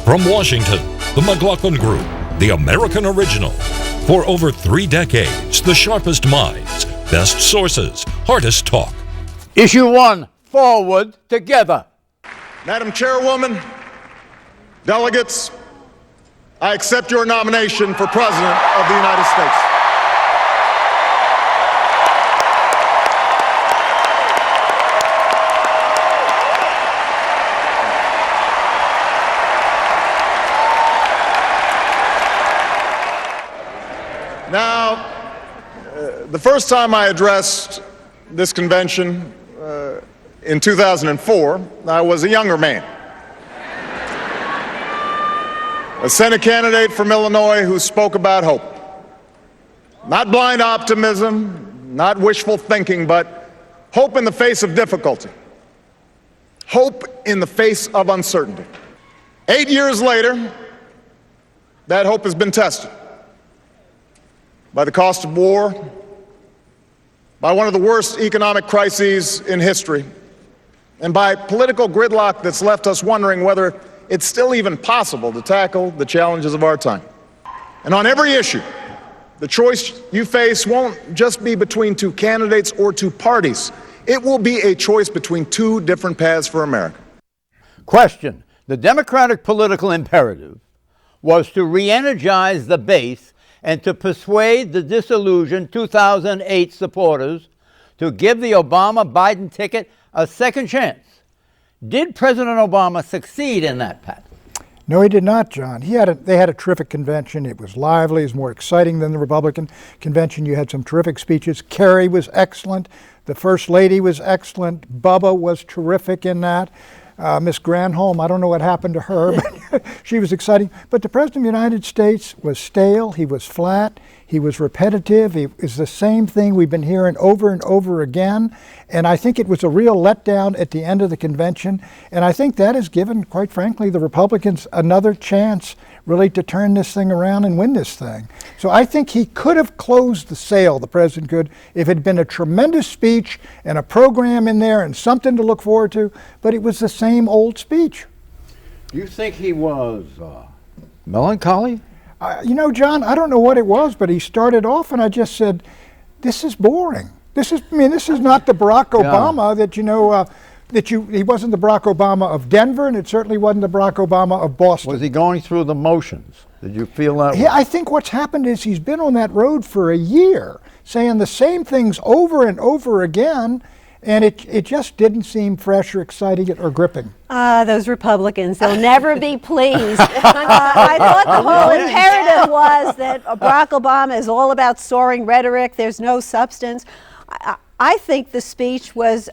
From Washington, the McLaughlin Group, the American original. For over 3 decades, the sharpest minds, best sources, hardest talk. Issue 1, forward together. Madam Chairwoman, delegates, I accept your nomination for President of the United States. Now, the first time I addressed this convention in 2004, I was a younger man. A Senate candidate from Illinois who spoke about hope. Not blind optimism, not wishful thinking, but hope in the face of difficulty. Hope in the face of uncertainty. 8 years later, that hope has been tested by the cost of war, by one of the worst economic crises in history, and by political gridlock that's left us wondering whether it's still even possible to tackle the challenges of our time. And on every issue, the choice you face won't just be between 2 candidates or 2 parties. It will be a choice between 2 different paths for America. Question. The Democratic political imperative was to re-energize the base and to persuade the disillusioned 2008 supporters to give the Obama-Biden ticket a second chance. Did President Obama succeed in that, Pat? No, he did not, John. They had a terrific convention. It was lively. It was more exciting than the Republican convention. You had some terrific speeches. Kerry was excellent. The First Lady was excellent. Bubba was terrific in that. Miss Granholm, I don't know what happened to her, but she was exciting. But the President of the United States was stale, he was flat, he was repetitive, he was the same thing we've been hearing over and over again. And I think it was a real letdown at the end of the convention. And I think that has given, quite frankly, the Republicans another chance really to turn this thing around and win this thing. So I think he could have closed the sale, the president could, if it had been a tremendous speech and a program in there and something to look forward to, but it was the same old speech. Do you think he was melancholy? You know, John, I don't know what it was, but he started off and I just said, this is boring. This is not the Barack Obama that, he wasn't the Barack Obama of Denver, and it certainly wasn't the Barack Obama of Boston. Was he going through the motions? Did you feel that way? I think what's happened is he's been on that road for a year, saying the same things over and over again, and it just didn't seem fresh or exciting or gripping. Those Republicans, they'll never be pleased. I thought the whole imperative was that Barack Obama is all about soaring rhetoric, there's no substance. I think the speech was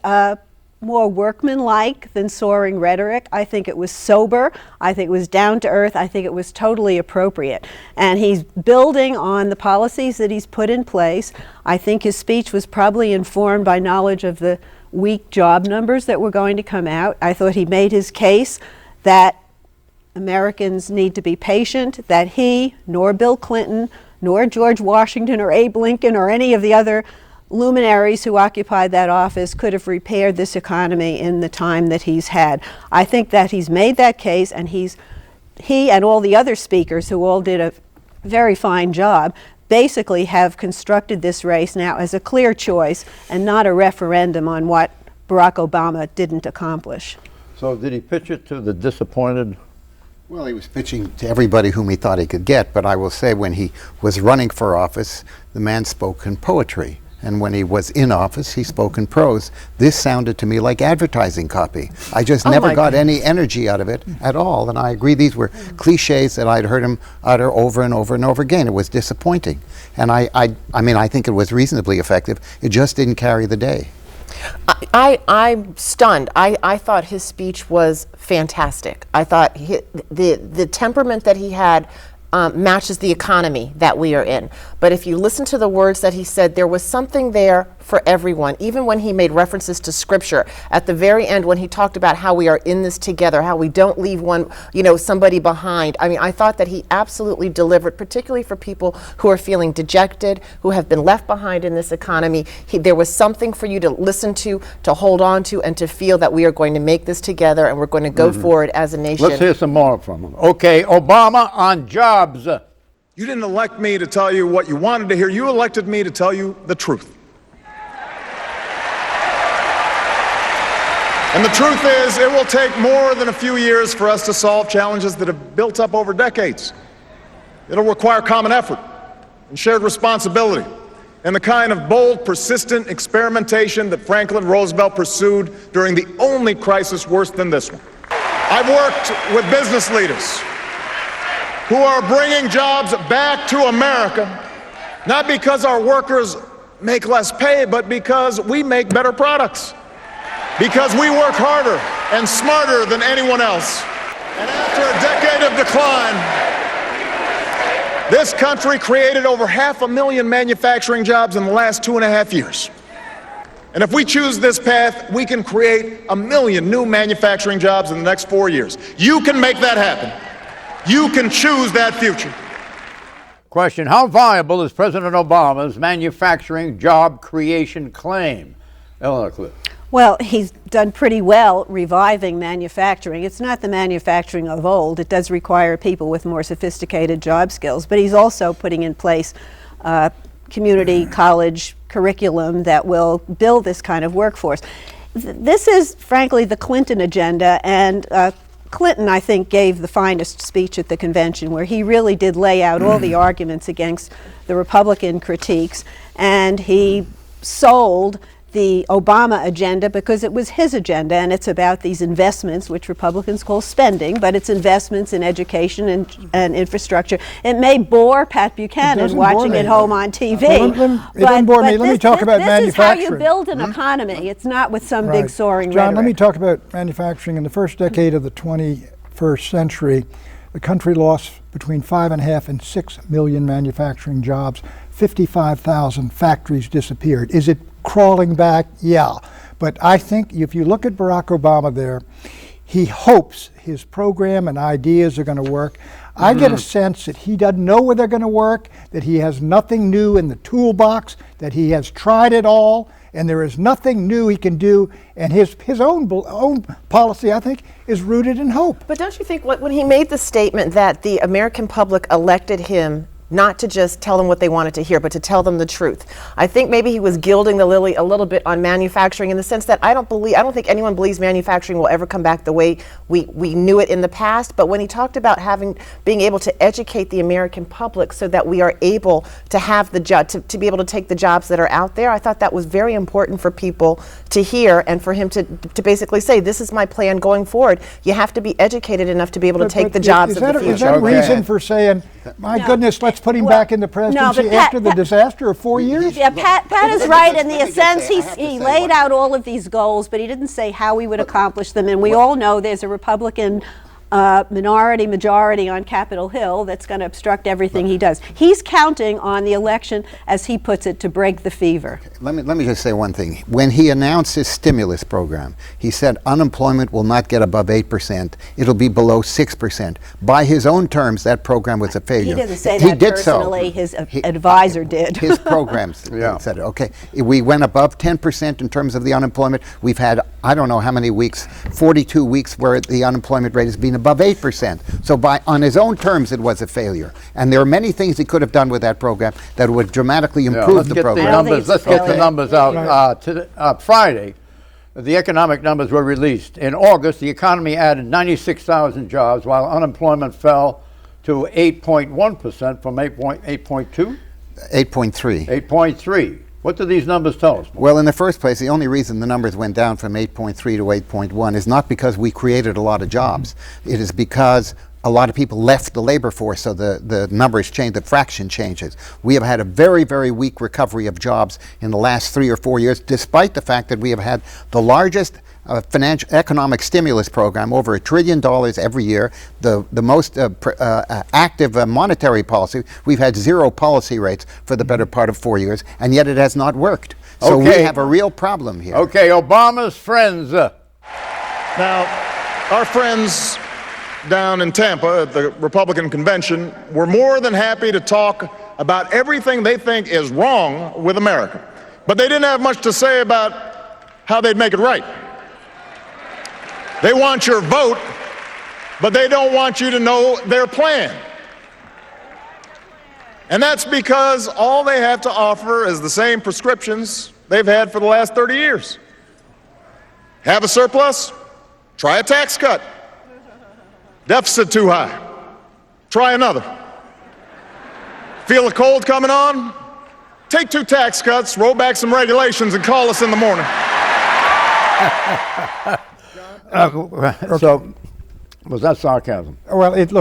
more workmanlike than soaring rhetoric. I think it was sober. I think it was down to earth. I think it was totally appropriate. And he's building on the policies that he's put in place. I think his speech was probably informed by knowledge of the weak job numbers that were going to come out. I thought he made his case that Americans need to be patient, that he, nor Bill Clinton, nor George Washington, or Abe Lincoln, or any of the other luminaries who occupied that office could have repaired this economy in the time that he's had. I think that he's made that case, and he and all the other speakers who all did a very fine job basically have constructed this race now as a clear choice and not a referendum on what Barack Obama didn't accomplish. So did he pitch it to the disappointed? Well, he was pitching to everybody whom he thought he could get, but I will say when he was running for office, the man spoke in poetry. And when he was in office, he spoke in prose. This sounded to me like advertising copy. I just never got any energy out of it at all. And I agree, these were cliches that I'd heard him utter over and over and over again. It was disappointing. And I mean, I think it was reasonably effective. It just didn't carry the day. I'm stunned. I thought his speech was fantastic. I thought the temperament that he had matches the economy that we are in. but if you listen to the words that he said, there was something there for everyone. Even when he made references to scripture at the very end, when he talked about how we are in this together, how we don't leave somebody behind. I mean, I thought that he absolutely delivered, particularly for people who are feeling dejected, who have been left behind in this economy. There was something for you to listen to hold on to, and to feel that we are going to make this together and we're going to go forward as a nation. Let's hear some more from him. Okay, Obama on jobs. You didn't elect me to tell you what you wanted to hear. You elected me to tell you the truth. And the truth is, it will take more than a few years for us to solve challenges that have built up over decades. It'll require common effort and shared responsibility, and the kind of bold, persistent experimentation that Franklin Roosevelt pursued during the only crisis worse than this one. I've worked with business leaders who are bringing jobs back to America, not because our workers make less pay, but because we make better products. Because we work harder and smarter than anyone else. And after a decade of decline, this country created over 500,000 manufacturing jobs in the last 2.5 years. And if we choose this path, we can create 1 million new manufacturing jobs in the next 4 years. You can make that happen. You can choose that future. Question, how viable is President Obama's manufacturing job creation claim? Eleanor Cliff. Well, he's done pretty well reviving manufacturing. It's not the manufacturing of old. It does require people with more sophisticated job skills, but he's also putting in place community college curriculum that will build this kind of workforce. This is, frankly, the Clinton agenda, and Clinton, I think, gave the finest speech at the convention, where he really did lay out all the arguments against the Republican critiques, and he sold the Obama agenda because it was his agenda, and it's about these investments, which Republicans call spending, but it's investments in education and infrastructure. It may bore Pat Buchanan watching it home on TV. It doesn't bore me. Let me talk about manufacturing. This is how you build an economy. It's not with some big soaring John, rhetoric. let me talk about manufacturing. In the first decade of the 21st century, the country lost between 5.5 and 6 million manufacturing jobs. 55,000 factories disappeared. Is it crawling back? Yeah. But I think if you look at Barack Obama there, he hopes his program and ideas are going to work. I get a sense that he doesn't know where they're going to work, that he has nothing new in the toolbox, that he has tried it all, and there is nothing new he can do. And his own policy, I think, is rooted in hope. But don't you think when he made the statement that the American public elected him not to just tell them what they wanted to hear, but to tell them the truth. I think maybe he was gilding the lily a little bit on manufacturing, in the sense that I don't think anyone believes manufacturing will ever come back the way we knew it in the past. But when he talked about being able to educate the American public so that we are able to have the job, to be able to take the jobs that are out there, I thought that was very important for people to hear, and for him to basically say, this is my plan going forward. You have to be educated enough to be able to take the jobs of the future. Is that a reason for saying, my goodness, let's put him back in the presidency after the disaster of 4 years? Yeah, Pat is right in the sense he laid out all of these goals, but he didn't say how he would accomplish them. And we all know there's a Republican majority on Capitol Hill that's going to obstruct everything he does. He's counting on the election, as he puts it, to break the fever. Let me just say one thing. When he announced his stimulus program, he said unemployment will not get above 8%. It'll be below 6%. By his own terms, that program was a failure. He didn't say that personally. His advisor did. His programs said it. Okay. We went above 10% in terms of the unemployment. We've had, I don't know how many weeks, 42 weeks where the unemployment rate has been above 8%. So on his own terms, it was a failure. And there are many things he could have done with that program that would dramatically improve the program. Let's get the numbers out. Friday, the economic numbers were released. In August, the economy added 96,000 jobs, while unemployment fell to 8.1% from 8.2? 8.3. 8.3. What do these numbers tell us? Well, in the first place, the only reason the numbers went down from 8.3 to 8.1 is not because we created a lot of jobs. It is because a lot of people left the labor force, so the numbers change, the fraction changes. We have had a very, very weak recovery of jobs in the last 3 or 4 years, despite the fact that we have had the largest financial economic stimulus program, over $1 trillion every year, the most active monetary policy. We've had zero policy rates for the better part of 4 years, and yet it has not worked. So we have a real problem here. Okay, Obama's friends. Now, our friends down in Tampa at the Republican convention were more than happy to talk about everything they think is wrong with America. But they didn't have much to say about how they'd make it right. They want your vote, but they don't want you to know their plan. And that's because all they have to offer is the same prescriptions they've had for the last 30 years. Have a surplus? Try a tax cut. Deficit too high? Try another. Feel a cold coming on? Take 2 tax cuts, roll back some regulations, and call us in the morning. So, was that sarcasm? Well, it's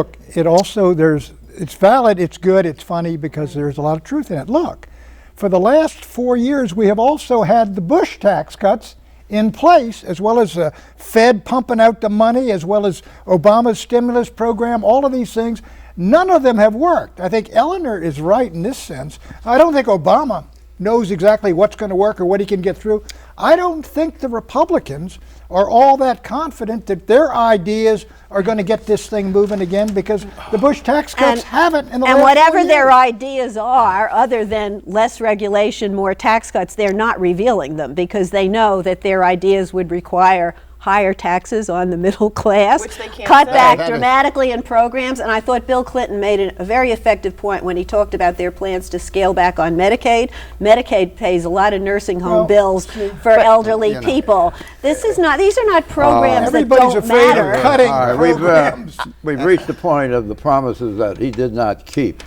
valid, it's good, it's funny because there's a lot of truth in it. Look, for the last 4 years, we have also had the Bush tax cuts in place, as well as the Fed pumping out the money, as well as Obama's stimulus program, all of these things. None of them have worked. I think Eleanor is right in this sense. I don't think Obama knows exactly what's going to work or what he can get through. I don't think the Republicans are all that confident that their ideas are going to get this thing moving again, because the Bush tax cuts haven't in the last 4 years. And whatever their ideas are, other than less regulation, more tax cuts, they're not revealing them because they know that their ideas would require higher taxes on the middle class, Which they can't cut say. back dramatically in programs. And I thought Bill Clinton made a very effective point when he talked about their plans to scale back on Medicaid. Medicaid pays a lot of nursing home bills for elderly people. These are not programs that everybody's don't afraid matter. of cutting All right, programs. we've reached the point of the promises that he did not keep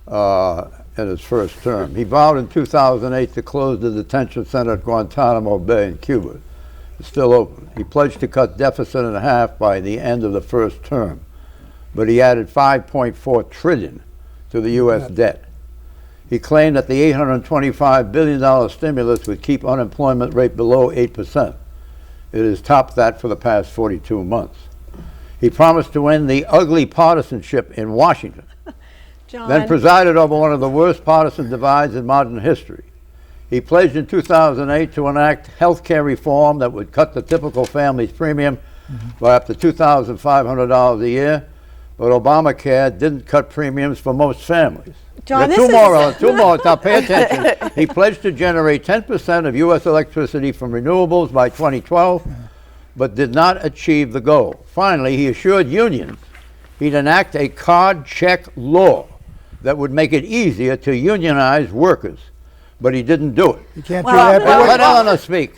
in his first term. He vowed in 2008 to close the detention center at Guantanamo Bay in Cuba. It's still open. He pledged to cut deficit in half by the end of the first term, but he added $5.4 trillion to the U.S. debt. He claimed that the $825 billion stimulus would keep unemployment rate below 8%. It has topped that for the past 42 months. He promised to end the ugly partisanship in Washington, John, then presided over one of the worst partisan divides in modern history. He pledged in 2008 to enact health care reform that would cut the typical family's premium by up to $2,500 a year, but Obamacare didn't cut premiums for most families. John, Two more. Now pay attention. He pledged to generate 10% of U.S. electricity from renewables by 2012, but did not achieve the goal. Finally, he assured unions he'd enact a card check law that would make it easier to unionize workers. But he didn't do it. You can't do that. Let Eleanor speak.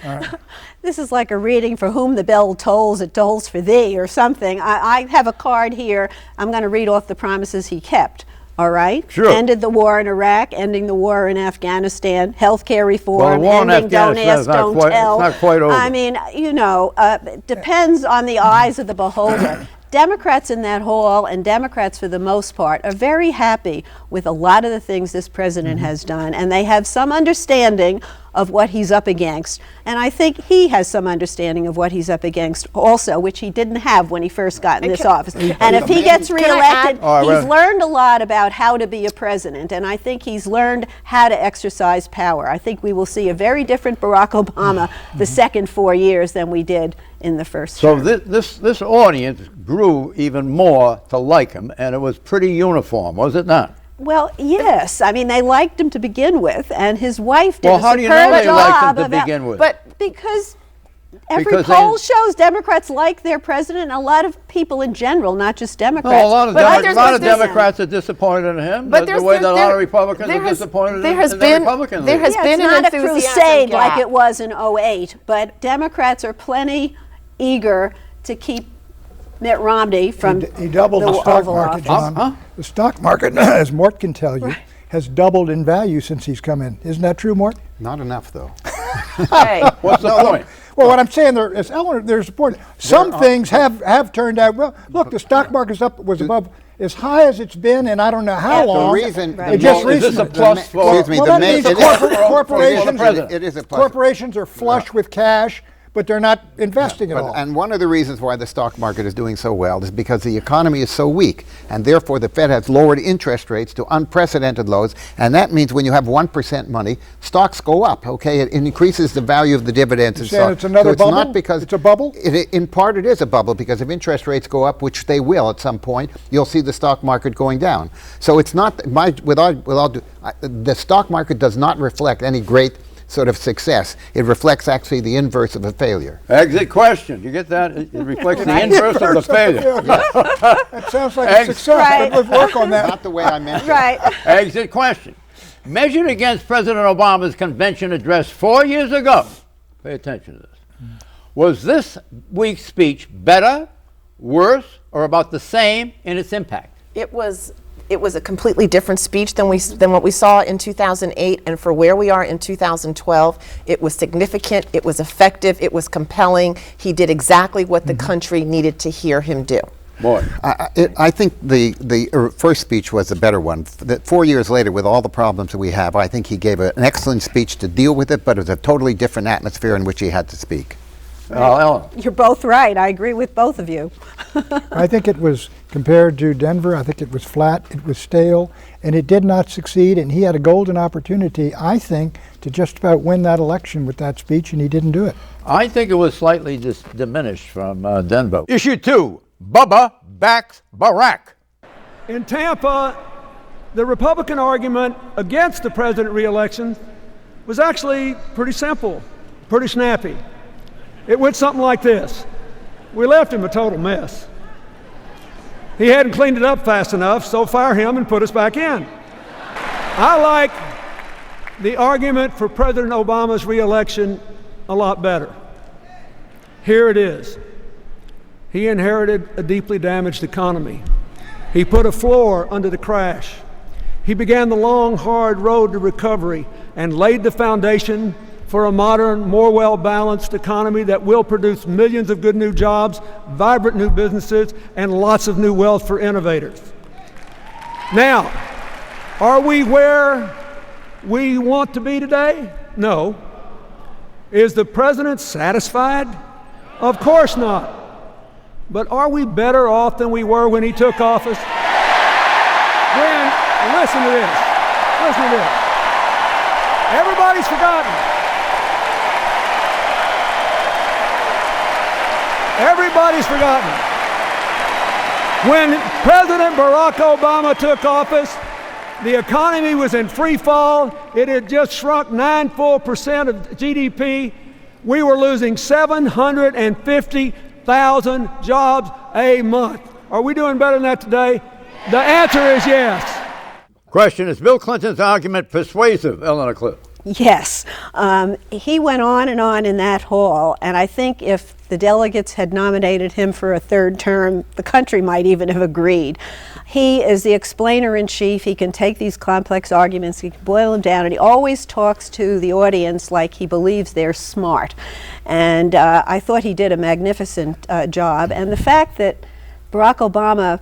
This is like a reading for whom the bell tolls, it tolls for thee, or something. I have a card here. I'm going to read off the promises he kept. All right? Sure. Ended the war in Iraq, ending the war in Afghanistan, health care reform, Well, the war in ending don't Afghanistan ask, is not don't quite- tell. it's not quite over. I mean, it depends on the eyes of the beholder. Democrats in that hall, and Democrats for the most part, are very happy with a lot of the things this president has done, and they have some understanding of what he's up against. And I think he has some understanding of what he's up against also, which he didn't have when he first got in this office. And if he gets reelected, he's learned a lot about how to be a president, and I think he's learned how to exercise power. I think we will see a very different Barack Obama the second 4 years than we did in the first term. So this audience grew even more to like him, and it was pretty uniform, was it not? Well, yes. I mean, they liked him to begin with, and his wife did Well, a how do you know superb they liked him job to about- begin with? But because every Because poll they- shows Democrats like their president, and a lot of people in general, not just Democrats. No, a lot of, But there's- Democrats are disappointed in him, But the way that a lot of Republicans are disappointed in the Republican there leader. has Yeah, been it's an not a enthusiasm crusade gap. like it was in 2008, but Democrats are plenty eager to keep Mitt Romney from He doubled the stock Oval market, Office. John. The stock market, as Mort can tell you, has doubled in value since he's come in. Isn't that true, Mort? Not enough, though. Hey, What's the point? Well, what I'm saying there is, Eleanor, there's support. Some things have turned out well. Look, the stock market's was above as high as it's been in I don't know how long. The reason, Right. It just Is this a recently. plus for? excuse me, Well, the that means it is- corporations, it is a plus. corporations are flush with cash. but they're not investing at all. And one of the reasons why the stock market is doing so well is because the economy is so weak, and therefore the Fed has lowered interest rates to unprecedented lows, and that means when you have 1% money, stocks go up, okay? It increases the value of the dividends and saying so it's another so it's bubble? not because It's a bubble? In part it is a bubble, because if interest rates go up, which they will at some point, you'll see the stock market going down. So it's not, the stock market does not reflect any great sort of success. It reflects actually the inverse of a failure. Exit question. You get that? It reflects the inverse of the failure. That sounds like a success, Right. but we'll work on that. Not the way I meant it. Right. Exit question. Measured against President Obama's convention address 4 years ago, pay attention to this, was this week's speech better, worse, or about the same in its impact? It was a completely different speech than what we saw in 2008, and for where we are in 2012, it was significant, it was effective, it was compelling. He did exactly what the country needed to hear him do. Boy. I think the first speech was the better one. 4 years later, with all the problems that we have, I think he gave an excellent speech to deal with it, but it was a totally different atmosphere in which he had to speak. Ellen. You're both right. I agree with both of you. I think it was, compared to Denver, I think it was flat, it was stale, and it did not succeed, and he had a golden opportunity, I think, to just about win that election with that speech, and he didn't do it. I think it was slightly diminished from Denver. Issue 2, Bubba backs Barack. In Tampa, the Republican argument against the president re-election was actually pretty simple, pretty snappy. It went something like this. We left him a total mess. He hadn't cleaned it up fast enough, so fire him and put us back in. I like the argument for President Obama's re-election a lot better. Here it is. He inherited a deeply damaged economy. He put a floor under the crash. He began the long, hard road to recovery and laid the foundation for a modern, more well-balanced economy that will produce millions of good new jobs, vibrant new businesses, and lots of new wealth for innovators. Now, are we where we want to be today? No. Is the president satisfied? Of course not. But are we better off than we were when he took office? Listen to this. Listen to this. Everybody's forgotten. Everybody's forgotten. When President Barack Obama took office, the economy was in free fall. It had just shrunk 9 full percent of GDP. We were losing 750,000 jobs a month. Are we doing better than that today? The answer is yes. Question, is Bill Clinton's argument persuasive, Eleanor Cliff? Yes. He went on in that hall, and I think if the delegates had nominated him for a third term, the country might even have agreed. He is the explainer-in-chief. He can take these complex arguments, he can boil them down, and he always talks to the audience like he believes they're smart. And I thought he did a magnificent job. And the fact that Barack Obama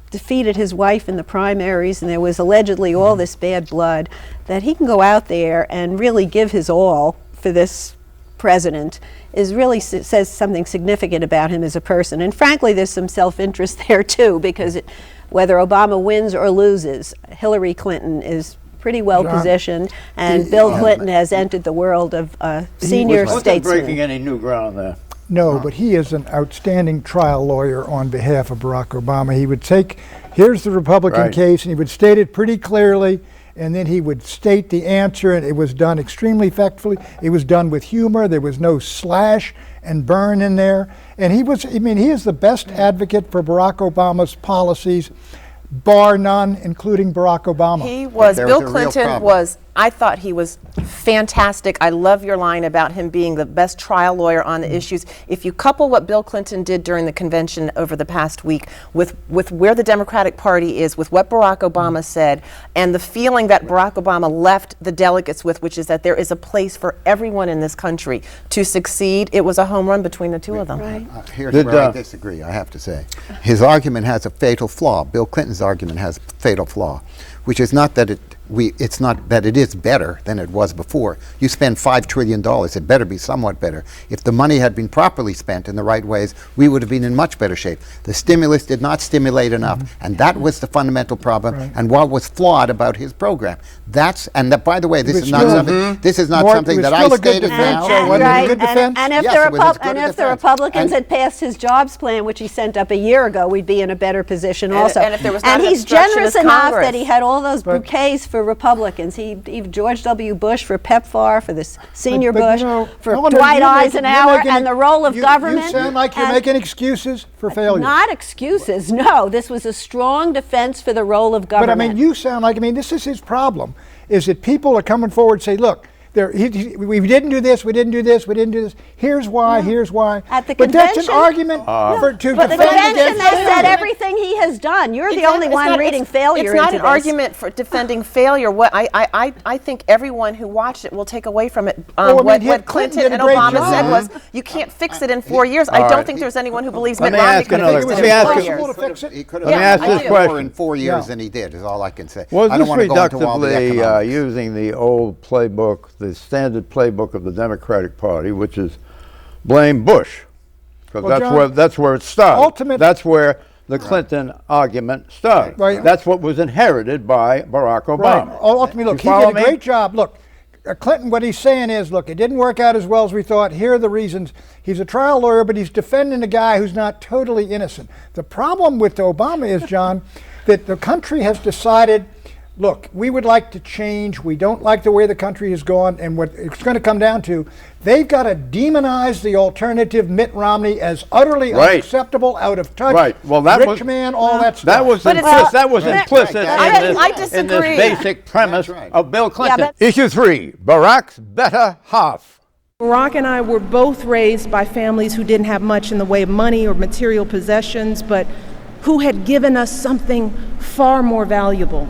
defeated his wife in the primaries, and there was allegedly all this bad blood, that he can go out there and really give his all for this president is really says something significant about him as a person. And frankly, there's some self-interest there too, because whether Obama wins or loses, Hillary Clinton is pretty well positioned, and Bill Clinton has entered the world of senior statesman. Breaking any new ground there. No, but he is an outstanding trial lawyer on behalf of Barack Obama. He would take, here's the Republican case, and he would state it pretty clearly, and then he would state the answer, and it was done extremely effectively. It was done with humor. There was no slash and burn in there. And he is the best advocate for Barack Obama's policies, bar none, including Barack Obama. He was, Bill Clinton was, I thought he was fantastic. I love your line about him being the best trial lawyer on the issues. If you couple what Bill Clinton did during the convention over the past week with where the Democratic Party is, with what Barack Obama said, and the feeling that Barack Obama left the delegates with, which is that there is a place for everyone in this country to succeed, it was a home run between the two of them. Here's where I disagree, I have to say. His argument has a fatal flaw. Bill Clinton's argument has a fatal flaw. which is not that it's not that it is better than it was before. You spend $5 trillion, it better be somewhat better. If the money had been properly spent in the right ways, we would have been in much better shape. The stimulus did not stimulate enough, and that was the fundamental problem, and what was flawed about his program. By the way, this is not something that I stated now. And if the Republicans had passed his jobs plan, which he sent up a year ago, we'd be in a better position also. And if there was not he's generous enough Congress. that he had all those bouquets for Republicans. He George W. Bush for PEPFAR, for the senior Bush, for Dwight Eisenhower, and the role of government. You sound like you're making excuses for failure. Not excuses, no. This was a strong defense for the role of government. But you sound like, this is his problem, is that people are coming forward and say, look, we didn't do this, we didn't do this, we didn't do this. Here's why, here's why. At the but convention, that's an argument to defend the convention, against they said failure. everything he has done. You're the only one reading failure It's not into an argument for defending failure. What I think everyone who watched it will take away from it what Clinton and Obama said was, you can't fix it in 4 years. I don't think there's anyone who bells Mitt Romney could have fixed it in 4 years. He could Let me ask this question. in 4 years than he did, is all I can say. Was I this don't want to go into all the reductively economics. using the old playbook, the standard playbook of the Democratic Party, which is blame Bush? Because that's where it started. That's where the Clinton argument started. Right. That's what was inherited by Barack Obama. Right. Ultimately, look, he did a great job. Look, Clinton, what he's saying is, look, it didn't work out as well as we thought. Here are the reasons. He's a trial lawyer, but he's defending a guy who's not totally innocent. The problem with Obama is, John, that the country has decided, look, we would like to change. We don't like the way the country has gone. And what it's going to come down to, they've got to demonize the alternative Mitt Romney as utterly unacceptable, out of touch, Well, that rich man, all that stuff. That was implicit I in disagree. this basic premise of Bill Clinton. Issue 3, Barack's better half. Barack and I were both raised by families who didn't have much in the way of money or material possessions, but who had given us something far more valuable: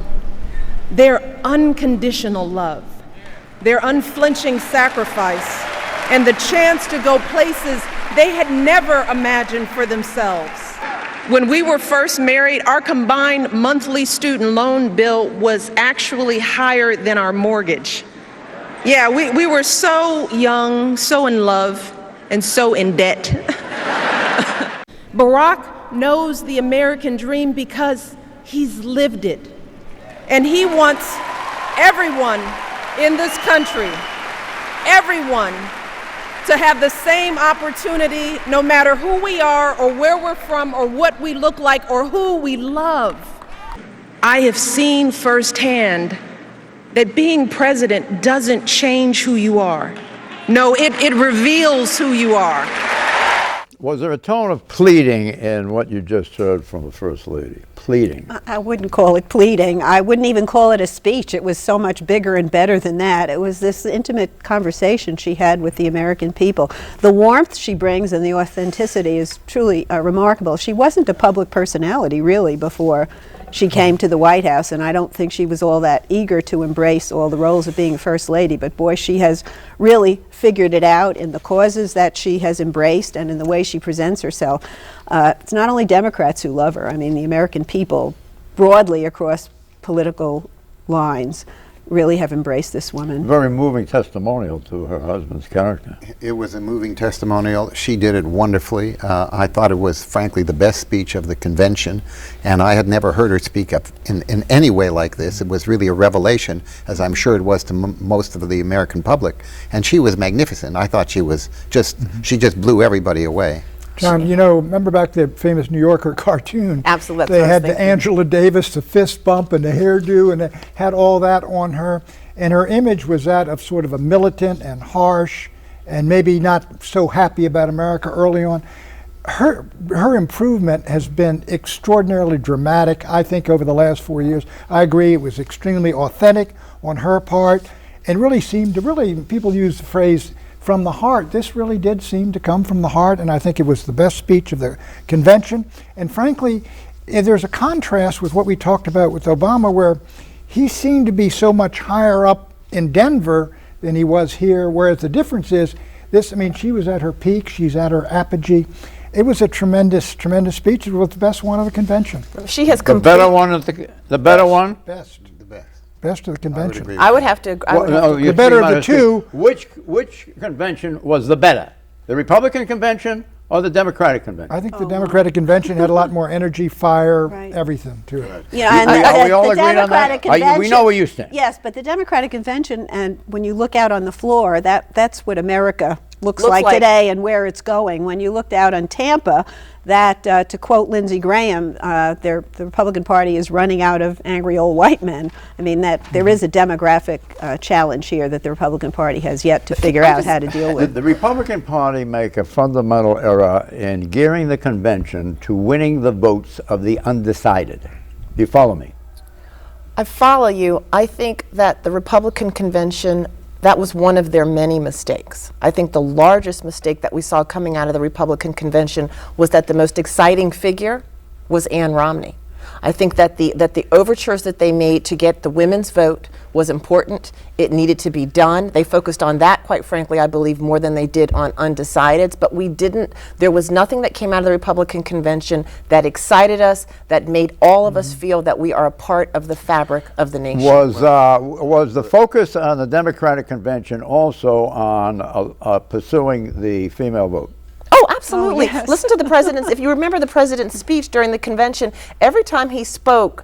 their unconditional love, their unflinching sacrifice, and the chance to go places they had never imagined for themselves. When we were first married, our combined monthly student loan bill was actually higher than our mortgage. Yeah, we were so young, so in love, and so in debt. Barack knows the American dream because he's lived it. And he wants everyone in this country, everyone, to have the same opportunity, no matter who we are or where we're from or what we look like or who we love. I have seen firsthand that being president doesn't change who you are. No, it reveals who you are. Was there a tone of pleading in what you just heard from the First Lady? Pleading. I wouldn't call it pleading. I wouldn't even call it a speech. It was so much bigger and better than that. It was this intimate conversation she had with the American people. The warmth she brings and the authenticity is truly remarkable. She wasn't a public personality, really, before she came to the White House, and I don't think she was all that eager to embrace all the roles of being First Lady, but boy, she has really figured it out in the causes that she has embraced and in the way she presents herself. It's not only Democrats who love her. I mean, the American people broadly across political lines really have embraced this woman. Very moving testimonial to her husband's character. It was a moving testimonial. She did it wonderfully. I thought it was, frankly, the best speech of the convention, and I had never heard her speak up in any way like this. It was really a revelation, as I'm sure it was to most of the American public, and she was magnificent. I thought she was she just blew everybody away. John, you know, remember back the famous New Yorker cartoon? Absolutely. They had the Angela Davis, the fist bump, and the hairdo, and they had all that on her. And her image was that of sort of a militant and harsh and maybe not so happy about America early on. Her improvement has been extraordinarily dramatic, I think, over the last 4 years. I agree, it was extremely authentic on her part and really seemed to people use the phrase, from the heart. This really did seem to come from the heart, and I think it was the best speech of the convention. And frankly, there's a contrast with what we talked about with Obama, where he seemed to be so much higher up in Denver than he was here, whereas the difference is this, I mean, she was at her peak, she's at her apogee. It was a tremendous, tremendous speech. It was the best one of the convention. She has the better one. The better one. The Best of the convention. agree. I would have to. I would have to- you The better three of the minus two. Which convention was the better? The Republican convention or the Democratic convention? I think the Democratic convention had a lot more energy, fire, Right. everything to it. Yeah, and Are we all the agreed on that? Democratic We convention. know where you stand. Yes, but the Democratic convention, and when you look out on the floor, that's what America looks Looks like like. today and where it's going. When you looked out on Tampa, that to quote Lindsey Graham, the Republican Party is running out of angry old white men. I mean, that there is a demographic challenge here that the Republican Party has yet to figure out how to deal Did with. the Republican Party make a fundamental error in gearing the convention to winning the votes of the undecided? Do you follow me? I follow you. I think that the Republican convention, that was one of their many mistakes. I think the largest mistake that we saw coming out of the Republican convention was that the most exciting figure was Ann Romney. I think that the overtures that they made to get the women's vote was important. It needed to be done. They focused on that, quite frankly, I believe, more than they did on undecideds. But there was nothing that came out of the Republican convention that excited us, that made all of us feel that we are a part of the fabric of the nation. Was the focus on the Democratic convention also on pursuing the female vote? Oh, absolutely. yes. Listen to the president's, if you remember the president's speech during the convention, every time he spoke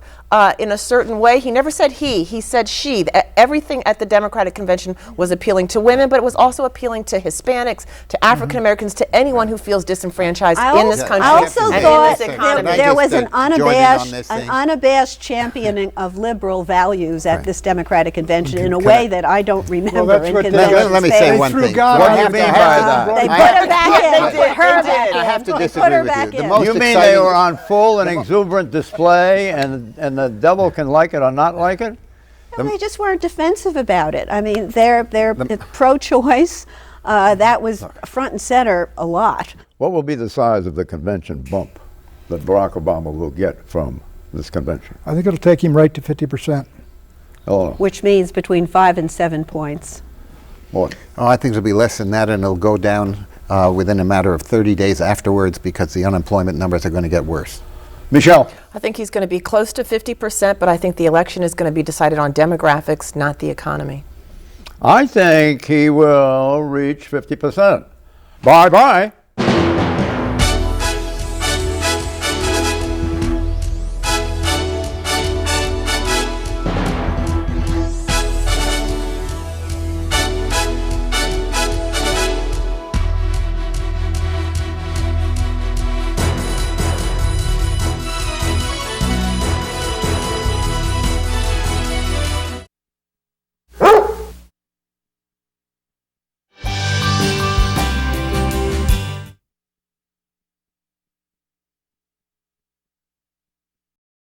in a certain way, he never said he said she. Everything at the Democratic convention was appealing to women, but it was also appealing to Hispanics, to African Americans, to anyone who feels disenfranchised in this country. I also and thought in this economy. there was an join in on this unabashed championing of liberal values at this Democratic convention in a Can way I- that I don't remember that's in what they- conventions. Let me say They one threw thing. God What out do you of mean the by house. that? They I put have her back in. they They did, put her they back did. in. I have to They disagree put her with you. back The in. most You mean they exciting- were on full and exuberant display, and the devil can like it or not like it? They just weren't defensive about it. I mean, they're pro-choice. That was front and center a lot. What will be the size of the convention bump that Barack Obama will get from this convention? I think it'll take him right to 50%. Oh, Which means between 5 and 7 points. boy. Oh, I think it'll be less than that, and it'll go down within a matter of 30 days afterwards because the unemployment numbers are going to get worse. Michelle? I think he's going to be close to 50%, but I think the election is going to be decided on demographics, not the economy. I think he will reach 50%. Bye-bye.